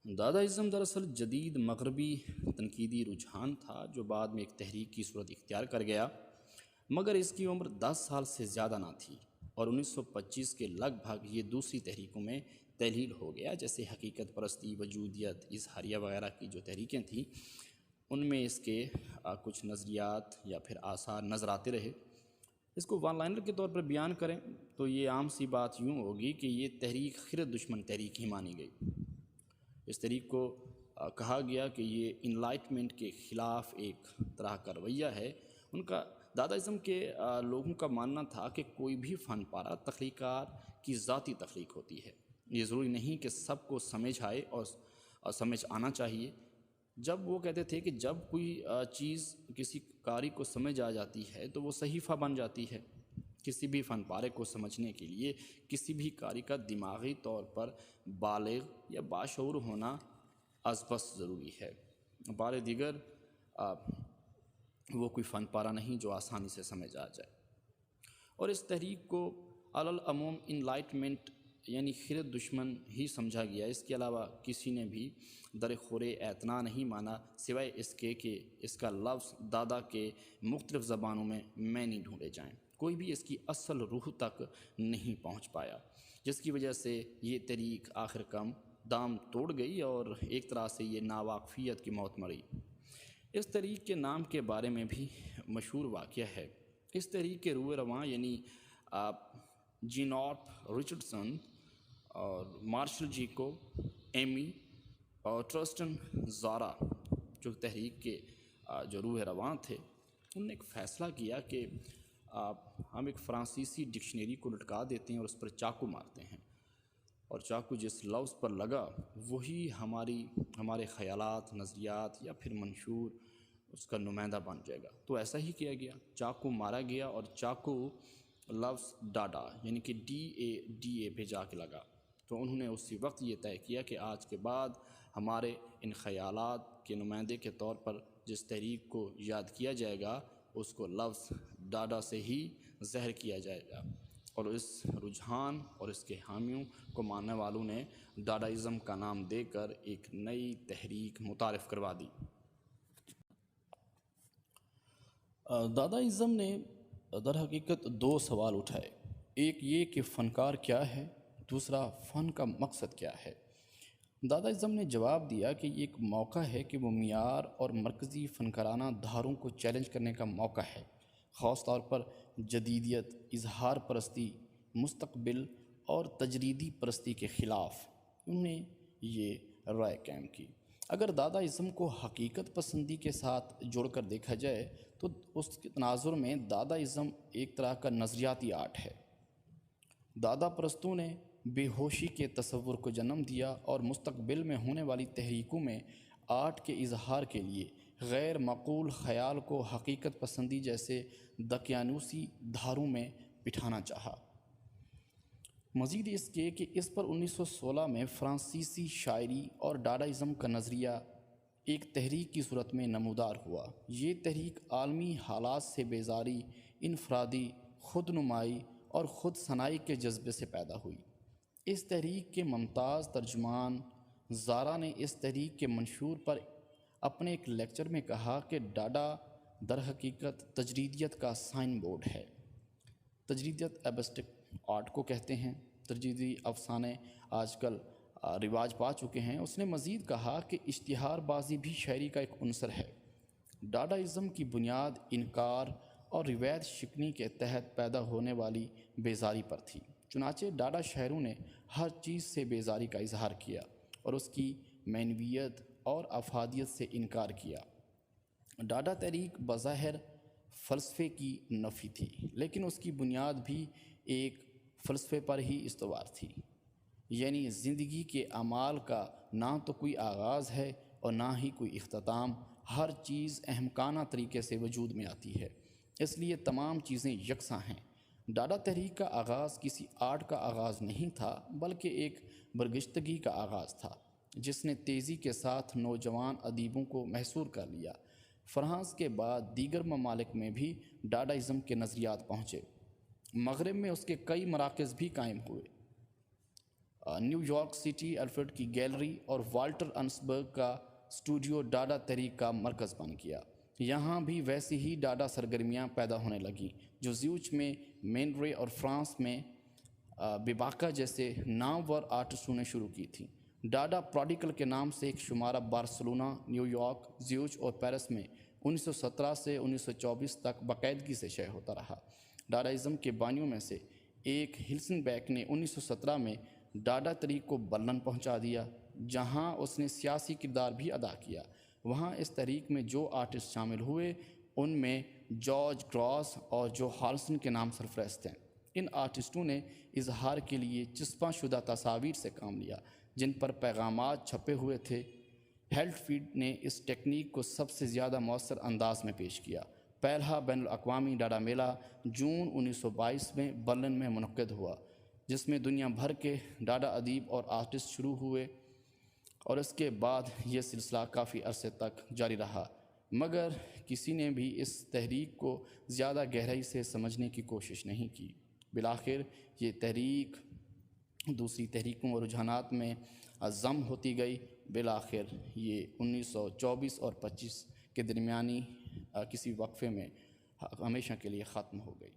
دادائزم دراصل جدید مغربی تنقیدی رجحان تھا جو بعد میں ایک تحریک کی صورت اختیار کر گیا، مگر اس کی عمر 10 سال سے زیادہ نہ تھی اور 1925 کے لگ بھگ یہ دوسری تحریکوں میں تحلیل ہو گیا، جیسے حقیقت پرستی، وجودیت، اظہاریہ وغیرہ کی جو تحریکیں تھیں ان میں اس کے کچھ نظریات یا پھر آثار نظر آتے رہے۔ اس کو ون لائنر کے طور پر بیان کریں تو یہ عام سی بات یوں ہوگی کہ یہ تحریک خرد دشمن تحریک ہی مانی گئی۔ اس تحریک کو کہا گیا کہ یہ انلائٹمنٹ کے خلاف ایک طرح کا رویہ ہے۔ ان کا دادائزم کے لوگوں کا ماننا تھا کہ کوئی بھی فن پارہ تخلیقات کی ذاتی تخلیق ہوتی ہے، یہ ضروری نہیں کہ سب کو سمجھ آئے اور سمجھ آنا چاہیے۔ جب وہ کہتے تھے کہ جب کوئی چیز کسی قاری کو سمجھ آ جاتی ہے تو وہ صحیفہ بن جاتی ہے۔ کسی بھی فن پارے کو سمجھنے کے لیے کسی بھی قاری کا دماغی طور پر بالغ یا باشعور ہونا از بس ضروری ہے۔ بار دیگر وہ کوئی فن پارہ نہیں جو آسانی سے سمجھ آ جائے۔ اور اس تحریک کو علی العموم انلائٹمنٹ یعنی خرد دشمن ہی سمجھا گیا۔ اس کے علاوہ کسی نے بھی درخور اعتنا نہیں مانا، سوائے اس کے کہ اس کا لفظ دادا کے مختلف زبانوں میں نہیں ڈھونڈے جائیں۔ کوئی بھی اس کی اصل روح تک نہیں پہنچ پایا، جس کی وجہ سے یہ تحریک آخر کم دام توڑ گئی اور ایک طرح سے یہ ناواقفیت کی موت مری۔ اس تحریک کے نام کے بارے میں بھی مشہور واقعہ ہے۔ اس تحریک کے روح رواں یعنی جینارپ رچرڈسن اور مارشل جیکو ایمی اور ٹرسٹن زارا جو تحریک کے جو روح رواں تھے، انہوں نے ایک فیصلہ کیا کہ ہم ایک فرانسیسی ڈکشنری کو لٹکا دیتے ہیں اور اس پر چاقو مارتے ہیں، اور چاقو جس لفظ پر لگا وہی ہمارے خیالات، نظریات یا پھر منشور اس کا نمائندہ بن جائے گا۔ تو ایسا ہی کیا گیا، چاقو مارا گیا اور چاقو لفظ ڈاڈا یعنی کہ DADA پہ جا کے لگا۔ تو انہوں نے اسی وقت یہ طے کیا کہ آج کے بعد ہمارے ان خیالات کے نمائندے کے طور پر جس تحریک کو یاد کیا جائے گا اس کو لفظ ڈاڈا سے ہی ظاہر کیا جائے گا۔ اور اس رجحان اور اس کے حامیوں کو ماننے والوں نے ڈاڈائزم کا نام دے کر ایک نئی تحریک متعارف کروا دی۔ دادائزم نے در حقیقت دو سوال اٹھائے، ایک یہ کہ فنکار کیا ہے، دوسرا فن کا مقصد کیا ہے۔ دادائزم نے جواب دیا کہ یہ ایک موقع ہے کہ وہ معیار اور مرکزی فنکارانہ دھاروں کو چیلنج کرنے کا موقع ہے، خاص طور پر جدیدیت، اظہار پرستی، مستقبل اور تجریدی پرستی کے خلاف۔ انہوں نے یہ رائے قائم کی۔ اگر دادائزم کو حقیقت پسندی کے ساتھ جوڑ کر دیکھا جائے تو اس کے تناظر میں دادائزم ایک طرح کا نظریاتی آرٹ ہے۔ دادا پرستوں نے بے ہوشی کے تصور کو جنم دیا اور مستقبل میں ہونے والی تحریکوں میں آرٹ کے اظہار کے لیے غیر معقول خیال کو حقیقت پسندی جیسے دقیانوسی دھاروں میں بٹھانا چاہا۔ مزید اس کے کہ اس پر 1916 میں فرانسیسی شاعری اور ڈاڈائزم کا نظریہ ایک تحریک کی صورت میں نمودار ہوا۔ یہ تحریک عالمی حالات سے بیزاری، انفرادی خود نمائی اور خود ثنائی کے جذبے سے پیدا ہوئی۔ اس تحریک کے ممتاز ترجمان زارا نے اس تحریک کے منشور پر اپنے ایک لیکچر میں کہا کہ ڈاڈا در حقیقت تجریدیت کا سائن بورڈ ہے۔ تجریدیت ایبسٹریکٹ آرٹ کو کہتے ہیں۔ تجریدی افسانے آج کل رواج پا چکے ہیں۔ اس نے مزید کہا کہ اشتہار بازی بھی شاعری کا ایک عنصر ہے۔ ڈاڈائزم کی بنیاد انکار اور روایت شکنی کے تحت پیدا ہونے والی بیزاری پر تھی، چنانچہ ڈاڈا شاعروں نے ہر چیز سے بیزاری کا اظہار کیا اور اس کی معنویت اور افادیت سے انکار کیا۔ ڈاڈا تحریک بظاہر فلسفے کی نفی تھی، لیکن اس کی بنیاد بھی ایک فلسفے پر ہی استوار تھی، یعنی زندگی کے اعمال کا نہ تو کوئی آغاز ہے اور نہ ہی کوئی اختتام، ہر چیز احمقانہ طریقے سے وجود میں آتی ہے، اس لیے تمام چیزیں یکساں ہیں۔ ڈاڈا تحریک کا آغاز کسی آرٹ کا آغاز نہیں تھا بلکہ ایک برگشتگی کا آغاز تھا جس نے تیزی کے ساتھ نوجوان ادیبوں کو محصور کر لیا۔ فرانس کے بعد دیگر ممالک میں بھی ڈاڈائزم کے نظریات پہنچے، مغرب میں اس کے کئی مراکز بھی قائم ہوئے۔ نیو یارک سٹی الفریڈ کی گیلری اور والٹر انسبرگ کا اسٹوڈیو ڈاڈا تحریک کا مرکز بن گیا۔ یہاں بھی ویسی ہی ڈاڈا سرگرمیاں پیدا ہونے لگیں جو زیوچ میں مین رے اور فرانس میں بیباکا جیسے نامور آرٹسٹوں نے شروع کی تھیں۔ ڈاڈا پراڈیکل کے نام سے ایک شمارہ بارسلونا، نیو یارک، زیوچ اور پیرس میں 1917 سے 1924 تک باقاعدگی سے شائع ہوتا رہا۔ ڈاڈائزم کے بانیوں میں سے ایک ہلسن بیک نے 1917 میں ڈاڈا تحریک کو بلند پہنچا دیا، جہاں اس نے سیاسی کردار بھی ادا کیا۔ وہاں اس تحریک میں جو آرٹسٹ شامل ہوئے ان میں جارج گراس اور جو ہالسن کے نام سرفہرست ہیں۔ ان آرٹسٹوں نے اظہار کے لیے چسپاں شدہ تصاویر سے کام لیا جن پر پیغامات چھپے ہوئے تھے۔ ہیلٹ فیلڈ نے اس ٹیکنیک کو سب سے زیادہ مؤثر انداز میں پیش کیا۔ پہلا بین الاقوامی ڈاڈا میلہ جون 1922 میں برلن میں منعقد ہوا، جس میں دنیا بھر کے ڈاڈا ادیب اور آرٹسٹ شروع ہوئے، اور اس کے بعد یہ سلسلہ کافی عرصے تک جاری رہا، مگر کسی نے بھی اس تحریک کو زیادہ گہرائی سے سمجھنے کی کوشش نہیں کی۔ بالآخر یہ تحریک دوسری تحریکوں اور رجحانات میں ضم ہوتی گئی۔ بالآخر یہ 1924 اور 25 کے درمیانی کسی وقفے میں ہمیشہ کے لیے ختم ہو گئی۔